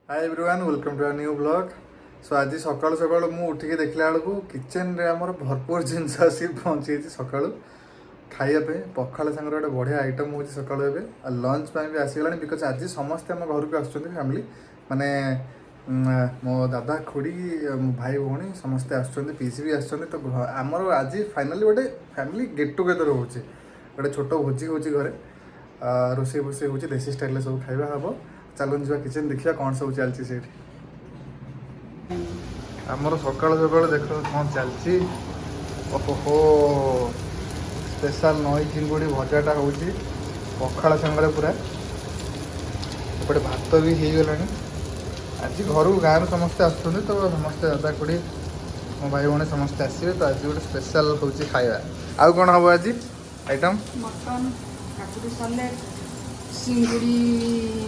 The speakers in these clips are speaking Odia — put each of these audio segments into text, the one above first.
Hi everyone welcome to a new blog. So आज सकाल सकाल मु उठिक देखला बेलू किचन रे आमर भरपूर जिनस आसी पहुँची सका खाइबा पखाल सांगे गोटे बढ़िया आइटम हो सका लंच भी आसीगला बिकज आज समस्ते आम घर को आसुँच फैमिली माने मो दादा खुड़ी मो भाई भौणी समस्ते आसुँच पीसी भी आसुँच तो आमर आज फाइनाली गोटे फैमिली गेट टुगेदर हो गोटे छोट भोजी हो घरे रोसे फोसे हो देसी स्टाइल सब खाଇବା हम चलन जा किचन देखिए कौन सब चलती से आमर सकाल सकाल देख कौन चलती ओहो स्पेशल नई चिंगुड़ी भजाटा हो पखाड़ सांगे पूरा एपटे भात भी हो गला आज घर गाँव समस्ते आसुँच तो समस्ते दादा खुड़ी मो भाई भौणी समस्ते आसवे तो आज गोटे स्पेशल हो खाଇବା आउ कौन हम आज आइटम मटन काकुड़ी सलेट चिंगुड़ी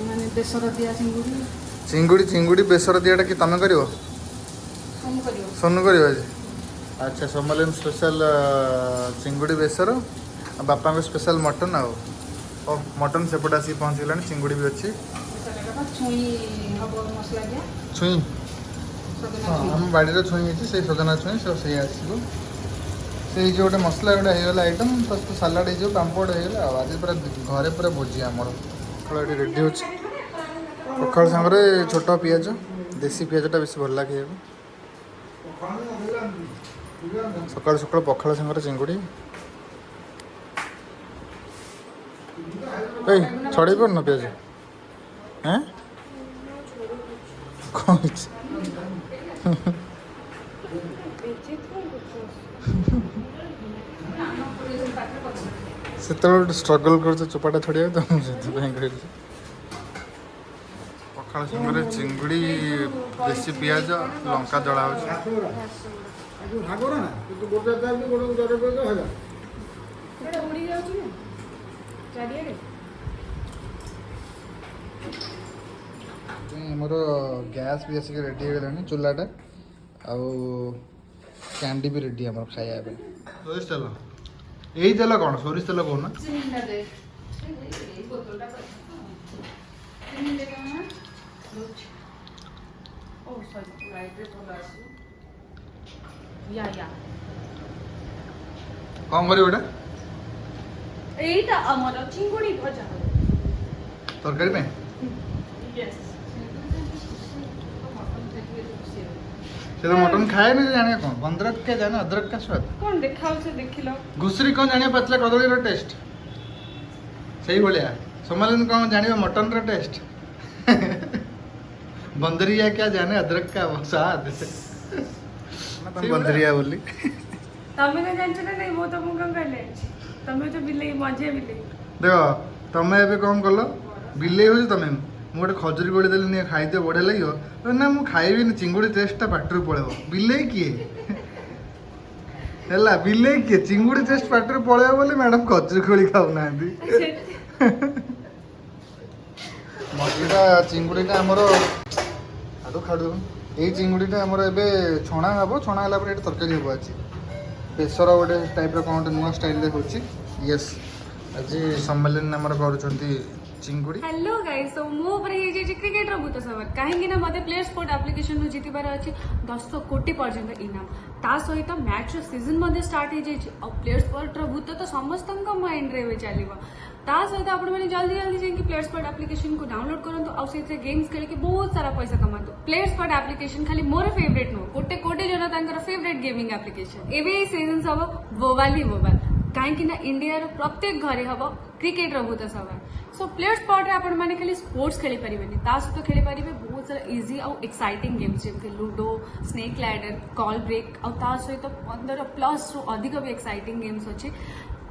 माने बेसर दिया चिंगुड़ी चिंगुड़ी चिंगुड़ी बेसर दियाटा कि तुम कर सोनू कर आज अच्छा समलेन स्पेशल चिंगुड़ी बेसर बापा को स्पेशल मटन आउ मटन सेपटे आसिक पहुँचीगला चिंगुड़ी भी अच्छी छुई हाँ आम बाड़ी छुई से सजना छुई से आसो से जो गोटे मसला गोटे होगा आइटम तो सालाड हो पापड़ होगा आज पूरा घरे पूरा भोजी आमर ये रेडी हो पखाड़ सांगे छोट पिज देसी पिजटा बेस भल लगे सकाल सकाल पखाड़ सांगे चिंगुड़ी छड़े पार पिज हाँ कौन से स्ट्रगल कर चोपाटा छड़िया तो मुझे कहली पखाड़ सांगे चिंगुड़ी देसी पिज लंका जला मोर गैस भी आसिक रेडी हो गलानी चूल्हाटा आउ कैंडी भी रेडी आम खाଇବା सोरिष तेल यही तेल कौन सोरिष तेल कौन कौन कर चिंगुड़ी भजा तरकारी में से तो मटन खाए नहीं जाने कौन अदरक के जाने अदरक का स्वाद कौन देखा से देखिलो घुसरी कौन जाने पतला कदली रो टेस्ट सही भलिया सोमालिन कौन जाने मटन रो टेस्ट बंदरिया क्या जाने अदरक का स्वाद बंदरिया बोली तमे तो जानछ ना नहीं वो तो मु कौन कहले तमे तो बिल्ली मजे बिल्ली देखो तमे एबे कौन कलो बिल्ली हो तमे मु गोटे खजुरी गोड़ी देली नहीं खाई दियो बढ़िया लगे ना मु खाइबी चिंगुड़ी टेस्टा पाटर पड़ेब बिल्ले किए है बिल्ले किए चिंगुड़ी टेस्ट पाटर पड़ेब बोले मैडम खजुरी गोड़ी खाऊना मझीटा चिंगुड़ीटा आमर आदो खाड़ ये चिंगुड़ीटा आमर ए छणा हम छणा है तरकारी हम आज बेसर गोटे टाइप कौन गोटे नुआ स्टाइल हो यस आज सम्मेलन आमर कर चिंगुड़ी हेलो गाइस तो मो पर ये जे क्रिकेट रो भूत सबर काहेकि ना मते प्लेयर स्पोर्ट एप्लीकेशन नु जीतिबार अछि 10 कोटी पर्यंत इनाम ता सहित मैच रो सीजन मध्ये स्टार्ट हे जे प्लेयर स्पोर्ट रो भूत तो समस्तन का माइंड रे चलिबो ता सहित आपण माने जल्दी जल्दी जेंकि प्लेयर स्पोर्ट एप्लीकेशन को डाउनलोड करंतु आ सेथे गेम्स खेल के बहुत सारा पैसा कमातो प्लेयर स्पोर्ट एप्लीकेशन खाली मोर फेवरेट नो कोटे कोटे जन तांकर फेवरेट गेमिंग एप्लीकेशन एबे सीजन सब वोवाली वोवाल कहीं ना इंडिया प्रत्येक घरे हम क्रिकेट रो भूत सवार सो प्लेयर स्पॉट रे आपण माने खाली स्पोर्ट्स खेली परिबेनी ता सहित खेली परिबे बहुत सारा इजी और एक्साइटिंग गेम्स जेमके ludo snake ladder call break और ता सहित 15+ रु अधिक भी एक्साइटिंग गेम्स अच्छे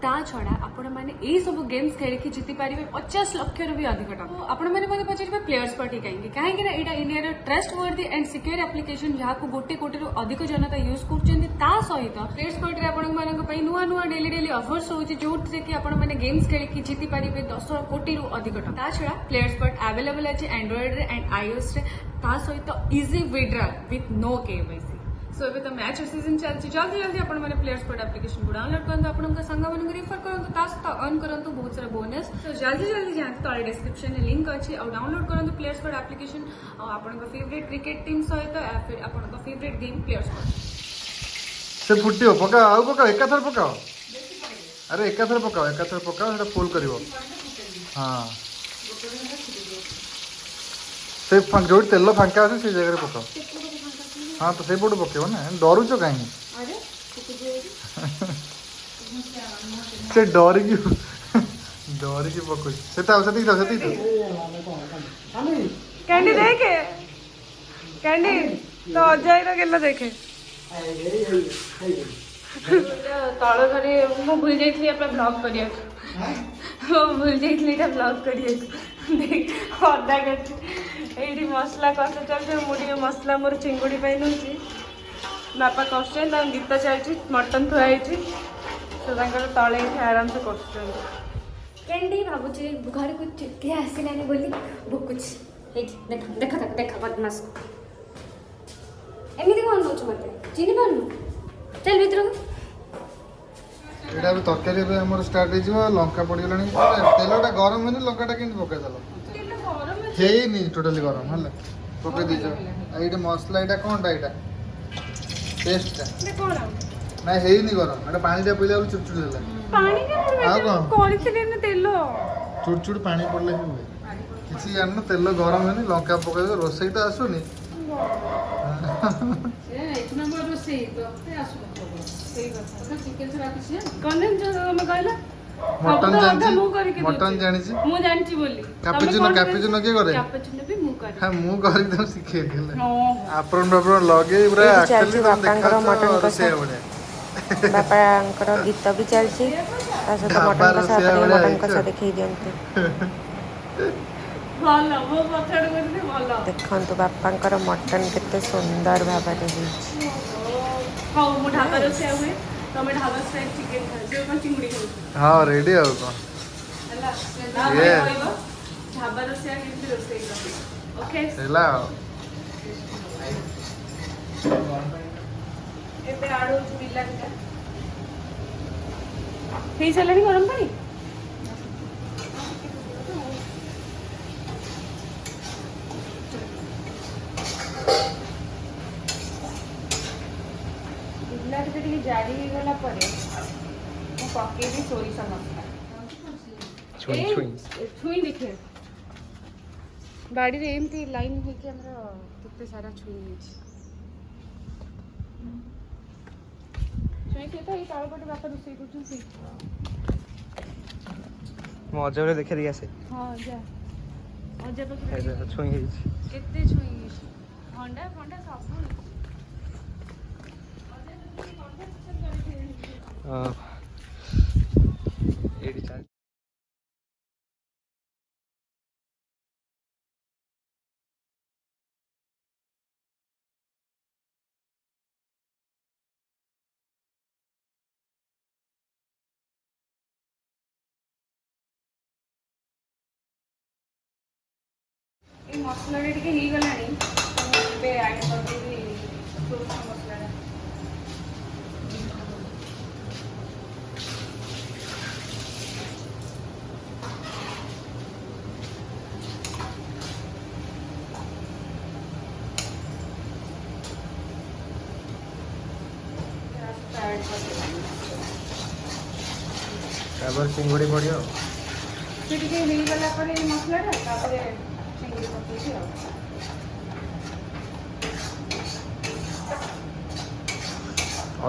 ता छड़ा आपण माने एई सब गेम्स खेल के जीति परिबे 50 लाख रु भी अधिक टका आपण माने मते पछिबे प्लेयर स्पॉट ही कहीं ना एटा इंडिया रो ट्रस्ट वर्दी एंड सिक्योर एप्लीकेशन जहा को 1 कोटी रु अधिक जनता यूज करछन्ती ता सहित प्लेयर स्पॉट रे आपण मानक पई नुवा नुवा डेली ऑफर्स होची जोट कि आपण माने गेम्स खेल के जीति परिबे 10 कोटी रु अधिक टका ता छड़ा प्लेयर स्पॉट अवेलेबल अछि एंड्रॉइड रे एंड आईओएस रे ता सहित easy withdrawal with no KYC so एबे तो मैच सीजन चलती जल्दी जल्दी आपण माने प्लेयर स्पोर्ट एप्लिकेशन को डाउनलोड करंतु आपनका संग मानक रिफर करंतु ता सहित अर्न करंतु बहुत सारा बोनस तो जल्दी जल्दी जांतु तळे डिस्क्रिप्शन में लिंक अछि और डाउनलोड करंतु प्लेयर स्पोर्ट एप्लिकेशन और आपनका फेवरेट क्रिकेट टीम सहित या फिर आपनका फेवरेट गेम प्लेयर स्पोर्ट से फुटियो पका आउ पका एकाथर पकाओ अरे एकाथर पकाओ सेटा फुल करिवो हां से जो तेल फांका अच्छे से जगह पकाओ हाँ तो से पटू पकेब ना डरुच कहीं से डरिकी डरिकी पकड़ से कैंडी देखे कैंडी तो अजय रो गेला देखे तळ घरे मु भूल जाइथली अपना ब्लॉग करिया मु भूल जाइथली एटा ब्लॉग करिया देख अदा कर एठी मसला कसा चलते मुड़ी मसला मोर चिंगुड़ी पाई नउची बापा कष्ट गीत चलती मटन थुआई तो तले आराम से कर कैंडी भावुची घर को किए आसिलानी बोली भुकुची देख देख देख देख बदमाश एमती कौन दौच मत चिन्ह पानु चल भीतर एटा भी तरकारी पे हमर स्टार्ट हे जिवो लंका पड़ी गलानी तेलटा गरम हेनी लंकाटा केंति पके देलो हेई नी टोटली गरम हला पके दीजो एटा मसला एटा कोनटा एटा पेस्टटा ना हेई नी गरम एटा पानी टा पइला चुटचुट देला पानी के आ कोन कोलिथिले न तेल चुटचुट पानी पड़ले ही हुए किसी जान तेल गरम हेनी लंका पके दे रोसेईटा आसुनी एक नंबर रोसे तो आसु चिकन से राखिस कौन जो मैं कहला मटन जानी मु जानची बोली कैपुचिनो के करे कैपुचिनो भी मु करे हां मु करी दम सिखे गेले आपन बापन लगे पूरा एक्चुअली बापांकर मटन कसा बापांकर गीत भी चलची ता सहित मटन कसा मटन कसा देखई दियंते भलो वो पछड़ करते भलो देखंतु बापांकर मटन केते सुंदर भाबरे होई हां मु ढाबा रोसे हुए तमे ढाबा स्टाइल चिकन खा जो कोन चिंगुड़ी खाउ हां रेडी हो कोन हला ये ढाबा रोसे केमती रोसे ओके हेला एबे आडो बिल्ला के हे चलनी गरम पानी बिल्ला के ଟିକେ ଜାରି ହେଇଗଲା ପରେ ମୁଁ ପକେଇବି ସୋରିଷ ମସଲା ଛୁଇଁ ଦେଖେ ବାଡ଼ିରେ ଏମିତି ଲାଇନ୍ ହେଇକି ଆମର କେତେ ସାରା ଛୁଇଁ ହେଇଛି ଛୁଇଁ ସହିତ ଏଇ ତଳପଟେ ବାପା ରୋଷେଇ କରୁଛନ୍ତି ମୁଁ ଅଜବରେ ଦେଖେଇ ଦେଇକି ଆସେ ହଁ ଯା ଅଜା ପାଖରେ ଛୁଇଁ ହେଇଛି କେତେ ଛୁଇଁ ହେଇଛି ଭଣ୍ଡା ଫଣ୍ଡା ସବୁ ଏଇଠି ଚାଲ ये मसला टिके ହେଇଗଲାଣି ଏବେ ଆଡ୍ କରିଦେବି ସୋରିଷ ମସଲାଟା ତାପରେ ଚିଙ୍ଗୁଡ଼ି ପଡ଼ିବ ସେ ଟିକେ ହେଇଗଲା ପରେ ଏଇ ମସଲାଟା ତାପରେ ଚିଙ୍ଗୁଡ଼ି ପକେଇବି ଆଉ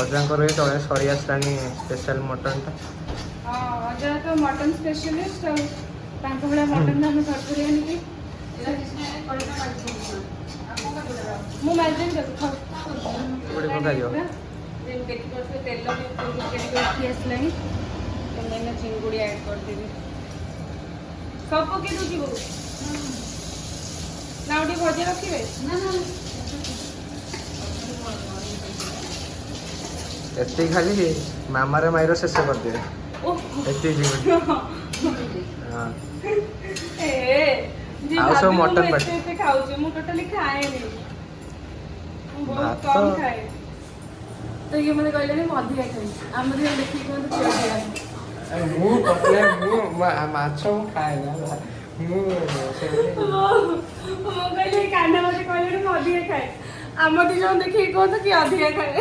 ଅଜାଙ୍କର ଏଇ ତଳେ ସରି ଆସିଲାଣି ସ୍ପେଶାଲ ମଟନଟା ହଁ ଅଜା ତ ମଟନ୍ ସ୍ପେଶାଲିଷ୍ଟ ଆଉ ତାଙ୍କ ଭଳିଆ ମଟନ୍ ଆମେ କରିପାରିବାନି କି ମୁଁ ମାରିଦେବି ତାକୁ ଖାଉ ଚିଙ୍ଗୁଡ଼ି ପକାଯିବ ଦେଖିପାରୁଥିବେ ତେଲ ବି ଉଠି ଆସିଲାଣି मैं चिंगुड़ी ऐड कर देवी सब पके दूची बोल ना उठी भजे रखिबे ना ना ଏତିକି ଖାଲି ମାମାରେ ମାଇର ଶେଷ କରିଦେବେ ଏତିକି ଚିଙ୍ଗୁଡ଼ି ହଁ ଆଉ ସବୁ ମଟନ ପାଟି ଏତେ ଖାଉଛି ମୁଁ ଟୋଟାଲି ଖାଏନି ମୁଁ ବହୁତ ଭାତ କମ ଖାଏ तो ये मैंने कहले ମୁଁ ଅଧିକା ଖାଇଛି ଆମ ଦିନ ଦେଖିକି କୁହନ୍ତୁ କିଏ ଅଧିକା ମୁଁ ପତଲା ମୁଁ ମାଛ ମୁଁ ଖାଏ ନା ମୁଁ କହିଲି କାହ୍ନା ମତେ କହିଲେ ମୁଁ ଅଧିକା ଖାଏ ଆମ ଦି ଜଣ ଦେଖିକି କୁହନ୍ତୁ କିଏ ଅଧିକା ଖାଏ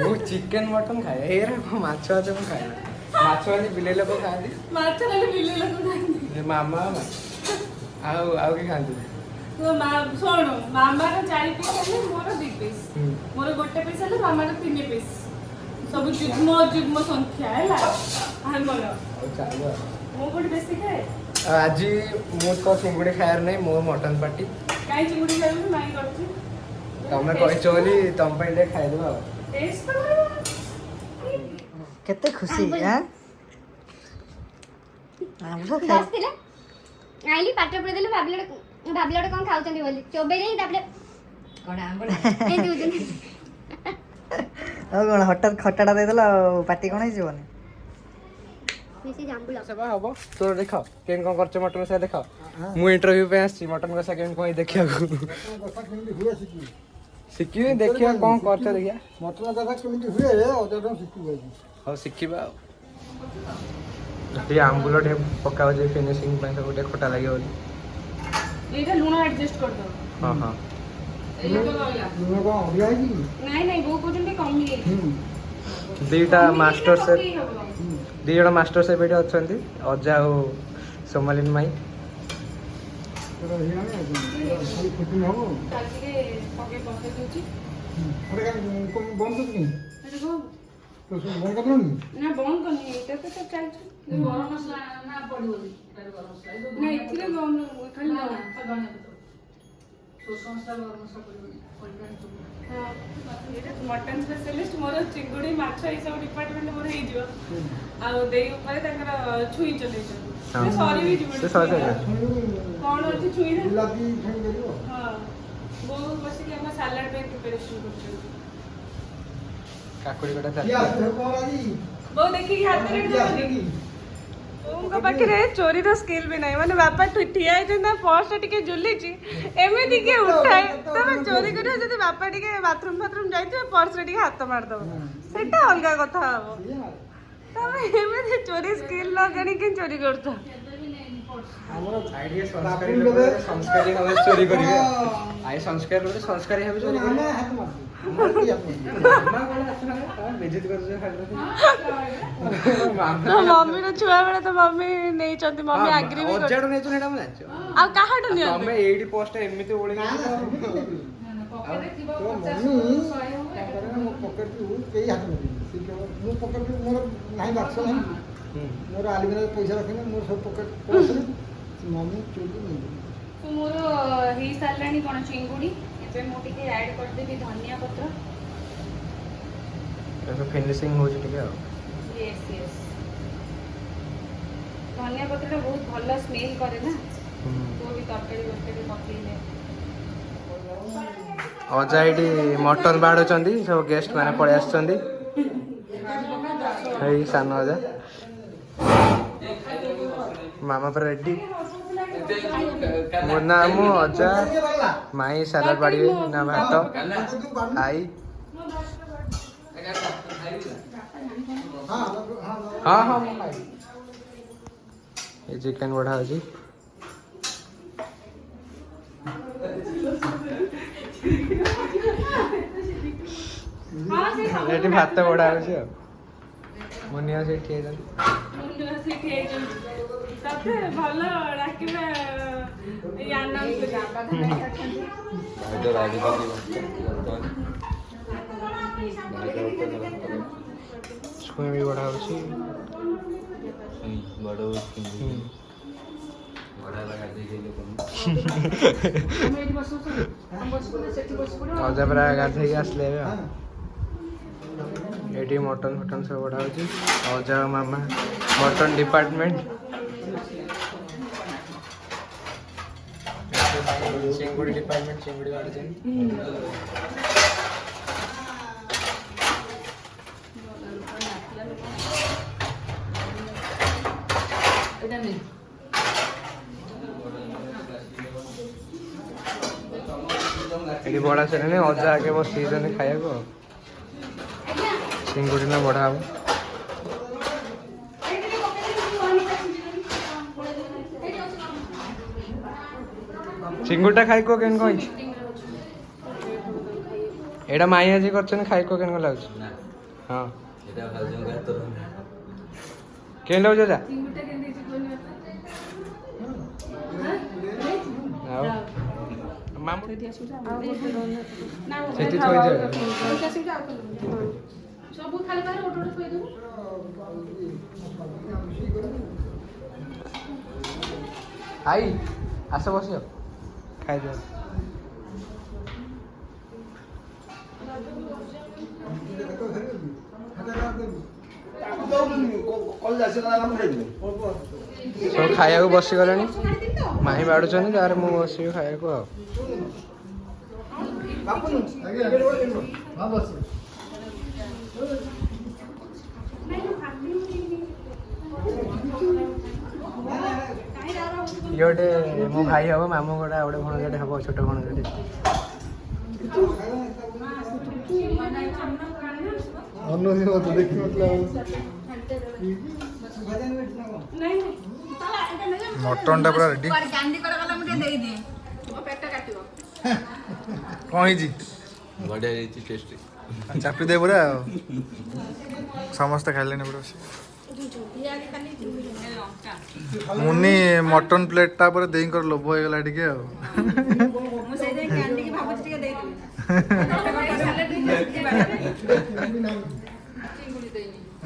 ମୁଁ ଚିକେନ ମଟନ ଖାଏ ଏଇରା ମାଛ ମୁଁ ଖାଏ ନା ମାଛ ଖାଲି ବିଲେଇ ଲୋକ ଖାଆନ୍ତି ମାଛ ଖାଲି ବିଲେଇ ଲୋକ ଖାଆନ୍ତି ମାମା ଆଉ କି ଖାଆନ୍ତି ତ ଶୁଣୁ ମାମାର 4 ପିସ୍ ହେଲେ ମୋର 2 ପିସ୍ ମୋର 1 ପିସ୍ ହେଲେ ମାମାର 3 ପିସ୍ ସବୁ ଯୁଗ୍ମ ଯୁଗ୍ମ ସଂଖ୍ୟା ହେଲା ଆମର ମୁଁ କୋଉଠି ବେଶୀ ଖାଏ ଆଜି ମୁଁ ତ ଚିଙ୍ଗୁଡ଼ି ଖାଇବାର ନାହିଁ ମୋ ମଟନ ପାର୍ଟି କାହିଁ ଚିଙ୍ଗୁଡ଼ି ଖାଇବୁ ମାଇଁ କରୁଛି ତମେ କହିଛ ବୋଲି ତମ ପାଇଁ ଟିକେ ଖାଇଦେବା ଆଉ ଟେଷ୍ଟ କରିବ କେତେ ଖୁସି ବସିଥିଲେ ଆଇଲି ପାଠ ପଢିଦେଲି ଭାବିଲେ କ'ଣ ଖାଉଛନ୍ତି ବୋଲି ଚୋବେଇ ଦେଇ ତାପରେ ଏମିତି ହଉଛନ୍ତି ଆଉ କ'ଣ ହଠାତ୍ ଖଟାଟା ଦେଇଦେଲା ଆଉ ପାଟି କ'ଣ ହେଇଯିବନି ବେଶୀ ଜାମ୍ବୁଲା ସେବା ହବ ତୋର ଦେଖ କେମିତି କ'ଣ କରୁଛ ମଟନ କଷା ଦେଖ ମୁଁ ଇଣ୍ଟରଭ୍ୟୁ ପାଇଁ ଆସିଛି ମଟନ କଷା କେମିତି କ'ଣ ଦେଖିବାକୁ ଶିଖିବି ଦେଖିବା କ'ଣ କରୁଛ ଦେଖିବା ମଟନ କଥା କେମିତି ହୁଏ ଅଧା ଶିଖିବୁ ହଉ ଶିଖିବା ଆଉ ଟିକେ ଆମ୍ବୁଲ ଟିକେ ପକାଉଛି ଫିନିସିଂ ପାଇଁ ସବୁ ଟିକେ ଖଟା ଲାଗିବ ବୋଲି ଏଇଟା ଲୁଣ ଆଡଜଷ୍ଟ କରିଦବ ହଁ ହଁ ଲୁଣ କ'ଣ ଅଧିକା ହେଇଛି କି? ନାଇଁ ବୋଉ କହୁଛନ୍ତି କମି ଯାଇଛି ଦୁଇଟା ମାଷ୍ଟର ସେଫ୍ ଦୁଇ ଜଣ ମାଷ୍ଟର ସେଫ୍ ଏଠି ଅଛନ୍ତି ଅଜା ଆଉ ସୋମାଲିନ ମାଇ ସେଟା ହେଇଗଲାଣି ଆଉ କ'ଣ? ଖାଲି ଫୁଟିଂ ହବ ଟିକେ ପକେଇ ଦଉଛି ବନ୍ଦ କରୁଛୁ କି ଏଟା କଣ ତ ସବୁ ବନ୍ଦ କରିଦେଲୁଣି ନା ବନ୍ଦ କରିନି ଏଇଟା ତ ଚାଲିଛି ଗରମ ମସଲା ନା ପଡ଼ିବନି ନା ଏଥିରେ ଗରମ ଖାଲି ମଟନ ସ୍ପେଶାଲିଷ୍ଟ ମୋର ଚିଙ୍ଗୁଡ଼ି ମାଛ ଏସବୁ ଡିପାର୍ଟମେଣ୍ଟ ମୋର ହେଇଯିବ ଆଉ ଦେଇ ଉପରେ ତାଙ୍କର ଛୁଇଁ ଚଲେଇଛନ୍ତି ସରି ବି ଯିବ କ'ଣ ଅଛି ଛୁଇଁ ନା ବିଲାତି ଛୁଇଁ କରିବ ହଁ ବୋଉ ବସିକି ଆମ ସାଲାଡ଼ ପାଇଁ ପ୍ରିପାରେସନ୍ କରୁଛନ୍ତି କାକୁଡ଼ି କଟା କିଏ ଚାଲିଛି ଆସିଥିବ କ'ଣ ଆଜି ବୋଉ ଦେଖିକି ହାତରେ କିଏ ଆସିଥିବ କି ବୋଉଙ୍କ ପାଖରେ ଚୋରିର ସ୍କିଲ୍ ବି ନାହିଁ ମାନେ ବାପା ଠିଆ ହେଇଛନ୍ତି ତା ପର୍ସଟା ଟିକେ ଝୁଲିଛି ଏମିତି କିଏ ଉଠାଏ ତମେ ଚୋରି କରିବ ଯଦି ବାପା ଟିକେ ବାଥରୁମ୍ ଯାଇଥିବେ ପର୍ସରେ ଟିକେ ହାତ ମାରିଦବ ସେଟା ଅଲଗା କଥା ହବ ତମେ ଏମିତି ଚୋରି ସ୍କିଲ୍ ନ ଜାଣିକି ଚୋରି କରୁଛ ଆମର ସଂସ୍କାରୀ ଭାବେ ଚୋରି କରିବେ ଆଇ ସଂସ୍କାର କଲେ ସଂସ୍କାରୀ ଭାବେ ଚୋରି କରିବେ ଆମେ ହାତ ମାରୁଛୁ ଆମର କିଏ ହାତ ମାରୁଛୁ ବେଜିତ କରୁଛ ମମିର ଛୁଆ ବେଳେ ତ ମମି ନେଇଛନ୍ତି ମମି ଆଗ୍ରି ବି ଅଜାଡୁ ନେଇଛୁ ସେଇଟା ମୁଁ ଜାଣିଛୁ ଆଉ କାହାଠୁ ନିଅନ୍ତି ତମେ ଏଇଠି ପୋଷ୍ଟ ଏମିତି ଓଳିକି ତୋ ମମି ତାପରେ ମୋ ପକେଟରୁ କେହି ହାତ ମାରିବେନି ସେ କେବଳ ମୋ ପକେଟରୁ ମୋର ନାହିଁ ବାକ୍ସ ନାହିଁ ମୋର ଆଲମିରାରେ ପଇସା ରଖିନି ମୋର ସବୁ ପକେଟ ପଇସାରେ ମମି ଚୋରି ନେଇଯିବ ମୋର ହେଇସାରିଲାଣି କ'ଣ ଚିଙ୍ଗୁଡ଼ି ଏବେ ମୁଁ ଟିକେ ଆଡ୍ କରିଦେବି ଧନିଆ ପତ୍ର ଫିନିସିଂ ହେଉଛି ଟିକେ ଆଉ ୟେସ୍ ଧନିଆ ପତ୍ରଟା ବହୁତ ଭଲ ସ୍ମେଲ୍ କରେ ନା ତୁ ବି ତରକାରୀ ପକେଇଲେ ଅଜା ଏଇଠି ମଟନ ବାଢ଼ୁଛନ୍ତି ସବୁ ଗେଷ୍ଟ ମାନେ ପଳେଇ ଆସିଛନ୍ତି ଏଇ ସାନ ଅଜା ମାମା ପୁରା ରେଡି ମୋ ନା ମୁଁ ଅଜା ମାଇଁ ସାଲାଡ ବାଡ଼ିବେ ନା ଭାତ ଆଇ ହଁ ହଁ ମୁଁ ଖାଇବି ଏ ଚିକେନ ବଢ଼ା ହେଉଛି ଏଠି ଭାତ ବଢ଼ା ହେଉଛି ଆଉ ମୁନିଆ ସେଠି ହେଇଛନ୍ତି ତତେ ଭଲ ଡାକିବା ଏଇ ଛୁଇଁ ବି ବଢ଼ା ହେଉଛି ଅଜା ପୁରା ଗାଧେଇକି ଆସିଲେ ଏବେ ଆଉ ଏଠି ମଟନ ଫଟନ ସବୁ ବଢ଼ା ହେଉଛି ଅଜା ମାମା ମଟନ ଡିପାର୍ଟମେଣ୍ଟ ଚିଙ୍ଗୁଡ଼ି ଡିପାର୍ଟମେଣ୍ଟ ଚିଙ୍ଗୁଡ଼ି ବାଢ଼ୁଛନ୍ତି ଏଠି ବଢ଼ା ସରିଲାଣି ଅଜା ଆଗେ ବସିଛନ୍ତି ଖାଇବାକୁ ଆଉ ଚିଙ୍ଗୁଡ଼ି ନା ବଢ଼ା ହବ। ଚିଙ୍ଗୁଡ଼ିଟା ଖାଇ କୁହ କେନ୍ କହିଛି ଏଇଟା ମାଇ ଆଜି କରିଛନ୍ତି ଖାଇ କୁହ କେନ୍ ଲାଗୁଛି ହଁ କେନ୍ ଲାଗୁଛି ଯା ଆଉ ମାମୁ ସେଠି ଥୋଇଦିଅ ସବୁ ଖାଲି ବାହାରେ ଗୋଟେ ଗୋଟେ ଥୋଇଦେବୁ। ଆଇ ଆସ ବସିବ ଖାଇଦିଅ। ସବୁ ଖାଇବାକୁ ବସିଗଲେଣି ମାହି ବାଡ଼ୁଛନ୍ତି ତାପରେ ମୁଁ ବସିବି ଖାଇବାକୁ ଆଉ ଇଏ ଗୋଟେ ମୋ ଭାଇ ହବ ମାମୁଁ ଗୋଟେ ଆଉ ଗୋଟେ ଭଣଜାଟେ ହବ ଛୋଟ ଭଣଜାଟେ ମଟନଟା ପୁରା ରେଡି କ'ଣ ହେଇଛି ବଢ଼ିଆ ହେଇଛି ଟେଷ୍ଟି ଚାପି ଦେ ପୁରା ଆଉ ସମସ୍ତେ ଖାଇଲେଣି ପୁରା ମୁନି ମଟନ ପ୍ଲେଟଟା ପରେ ଦେଇଙ୍କର ଲୋଭ ହେଇଗଲା ଟିକେ ଆଉ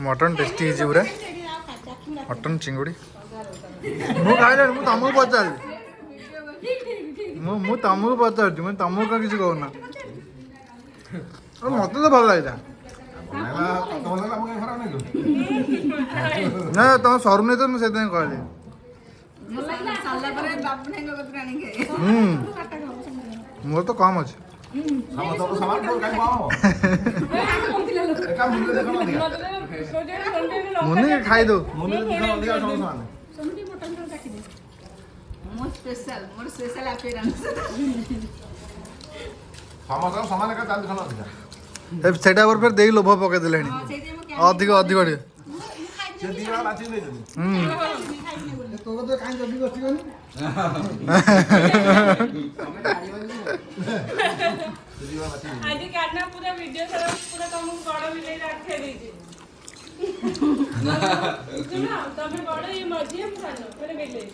ମଟନ ଟେଷ୍ଟି ହେଇଛି ପୁରା ମଟନ ଚିଙ୍ଗୁଡ଼ି ମୁଁ ଖାଇଲିଣି ମୁଁ ତମକୁ ପଚାରୁଛି ମୁଁ ତମକୁ ପଚାରୁଛି ମୁଁ ତମକୁ କ'ଣ କିଛି କହୁନା ମତେ ତ ଭଲ ଲାଗିଲା ନା ତମ ସରୁନି ତ ମୁଁ ସେଥିପାଇଁ କହିଲି ମୋର ତ କମ୍ ଅଛି ମୁନି ଖାଇଦଉ ସେଇଟା ପରେ ଫେର ଦେଇ ଲୋଭ ପକେଇ ଦେଲେଣି ଅଧିକ ଅଧିକ ଟିକେ ଆଜି କାଢନା ପୁରା ଭିଡିଓ ସାରା ପୁରା ତମକୁ ବଡ ବିଲେଇ ରଖେଇ ଦେଇଛି ତମେ ବଡ ଇଏ ମଝି ମୁଁ ସାନ ମାନେ ବିଲେଇ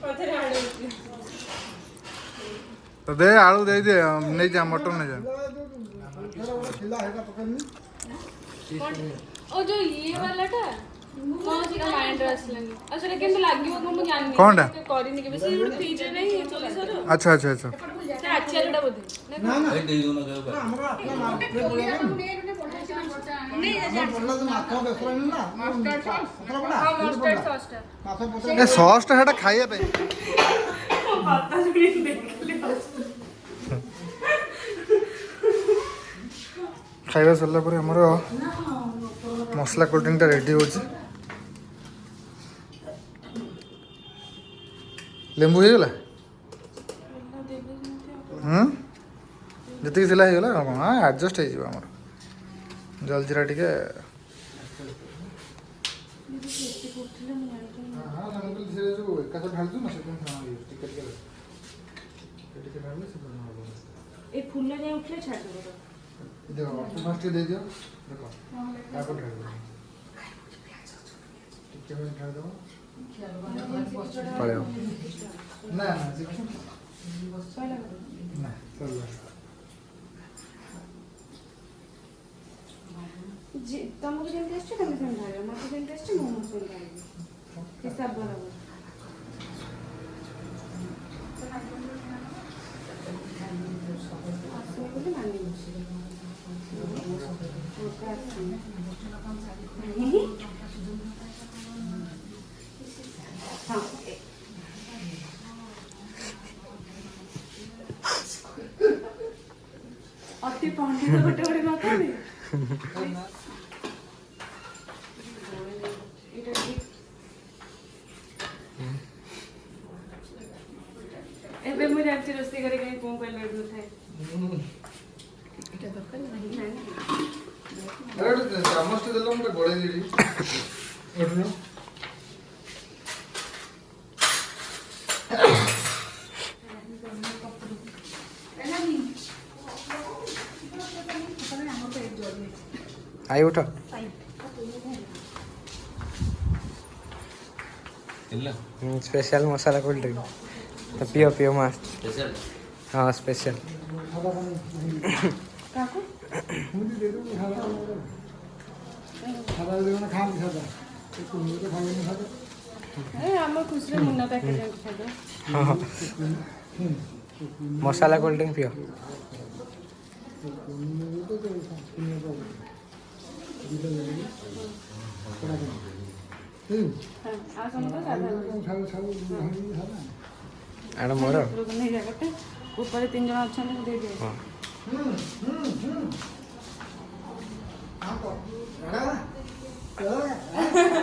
ପଛରେ ଆଡଉଛି ତ ଦେ ଆଳୁ ଦେଇଦେ ନେଇଯା ମଟନ ନେଇଯା ଓ ଯୋଉ ଇଏ ବାଲାଟା ହଁ ସେଟା ମାଇଣ୍ଡରେ ଆସିଲାନି ଆଉ ସେଟା କେମିତି ଲାଗିବ ମୁଁ ଜାଣିନି କଣଟା କରିନି କେବେ ସେ ଗୋଟେ ଫ୍ରିଜରେ ନାହିଁ ଚୋଲିସର ଆଚ୍ଛା ଆଚ୍ଛା ଆଚ୍ଛା ସେ ଆଚାରଟା ବୋଧେ ଏ ସସ୍ଟା ସେଟା ଖାଇବା ପାଇଁ ଖାଇବା ସରିଲା ପରେ ଆମର ମସଲା କୋଲ୍ଡ ଡ୍ରିଙ୍କଟା ରେଡ଼ି ହେଉଛି ଲେମ୍ବୁ ହେଇଗଲା ଯେତିକି ଥିଲା ହେଇଗଲା ଆଉ କ'ଣ ଆଡ଼ଜଷ୍ଟ ହେଇଯିବ ଆମର ଜଲଜିରା ଟିକେ ଏ ଫୁଲ ଯାଇ ଉଠିଲେ ଛାଡ଼ିଦେବ ଦେଖ ଫାଷ୍ଟ ଦେଇଦିଅ ଦେଖ ତାପରେ ଢାଳିଦେବ ଟିକେ ଢାଳିଦେବ ପଳେଇବ ନା ନା ତମକୁ ଯେମିତି ଆସିଛି ତମେ ସେମିତି ଢାଳିବ ମତେ ଯେମିତି ଆସିଛି ମୁଁ ସେମିତି ଢାଳିବି ହିସାବ ବରାବର ଆସିବ ବୋଲି ମାନିବି ଅତି ପଣ୍ଡିତ ଗୋଟେ ଗୋଟେ ନଥାନ୍ତି ଏବେ ମୁଁ ଜାଣିଛି ରୋଷେଇ କରି କାହିଁ କଣ କହିଲେ ଥାଏ ଚାମଚ आई उठ ಇಲ್ಲ स्पेशल मसाला कोल्ड ड्रिंक तो पियो पियो मस्त ಸ್ಪೆಷಲ್ हाँ स्पेशल ସାଧା ଦେଉନ ଖାଆନ୍ତି ସାଧା ଏ କୁହନ୍ତୁ ତ ଖାଇବେନି ସାଧା ଆମ ଖୁସିରେ ମୁନା ପ୍ୟାକେଟ୍ ଖାଇଦେବା हाँ मसाला कोल्ड ड्रिंक पियो ଆଉ ସମସ୍ତେ ସାଧା ଆଡ ମୋର ନେଇଯା ଗୋଟେ ଉପରେ 3 ଜଣ ଅଛନ୍ତି ଦେଇଦିଅ ହଁ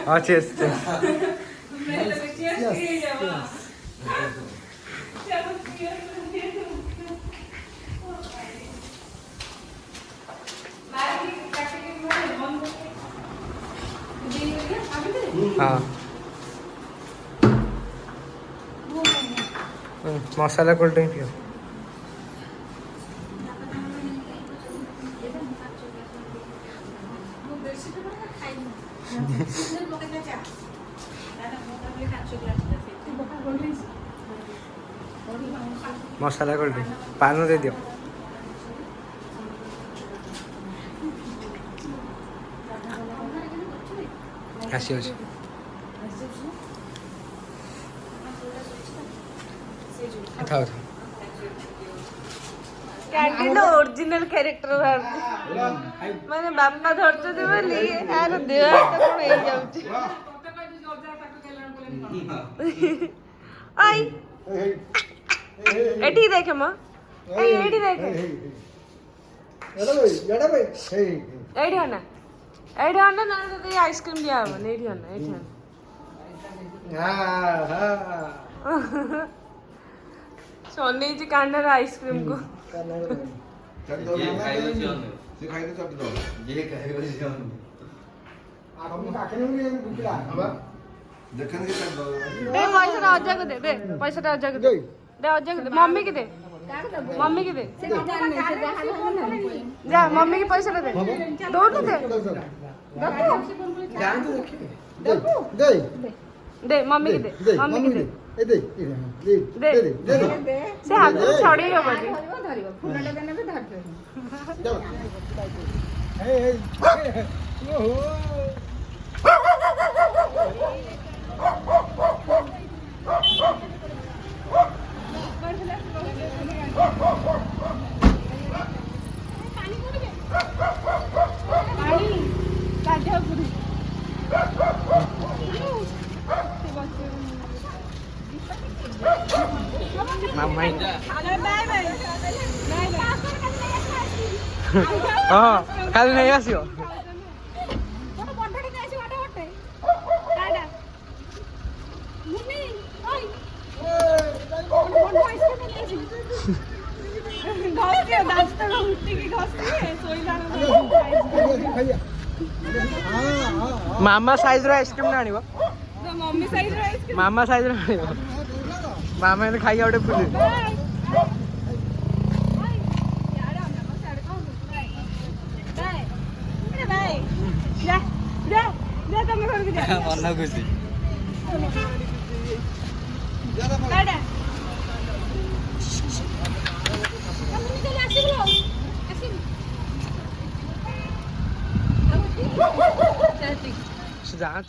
हाँ चेस चेस हाँ मसाला कोल्ड ड्रिंक पियो मसाला कोल्ड ड्रिंक पान दे दियो आसी अछि थाओ କ୍ୟାଣ୍ଟିନ୍ ଓରିଜିନାଲ କ୍ୟାରେକ୍ଟର ବାହାରୁଛି ମାନେ ବାପା ଧରିଛନ୍ତି ବୋଲି ଆର ଦେହ ହାତ କଣ ହେଇଯାଉଛି ଆଇ ଏଠି ଦେଖେ ମ ଏଇଠି ଦେଖେ ଏଇଠି ଅନା ନହେଲେ ତତେ ଆଇସ୍କ୍ରିମ୍ ଦିଆହବନି ଏଇଠି ଅନା ସନେଇଛି କାନରେ ଆଇସ୍କ୍ରିମ୍ କୁ ଯିଏ ଖାଇବ ସିଏ ଅନୁ ଯିଏ ଖାଇବ ସିଏ ଅନୁ दे पैसा अजाको दे पैसा अजाको दे अजाको दे मम्मी की दे जा मम्मी की पैसा दे दौड़ दे दे मम्मी की दे से हाथ छड़ी हेबनी मामा हाँ खाली नहीं आसियो मामा साइज रो आइसक्रीम ना आनिबो मामा साइज रो आनिबो मामा ने खाई आउटे फुल मन खुशी जांच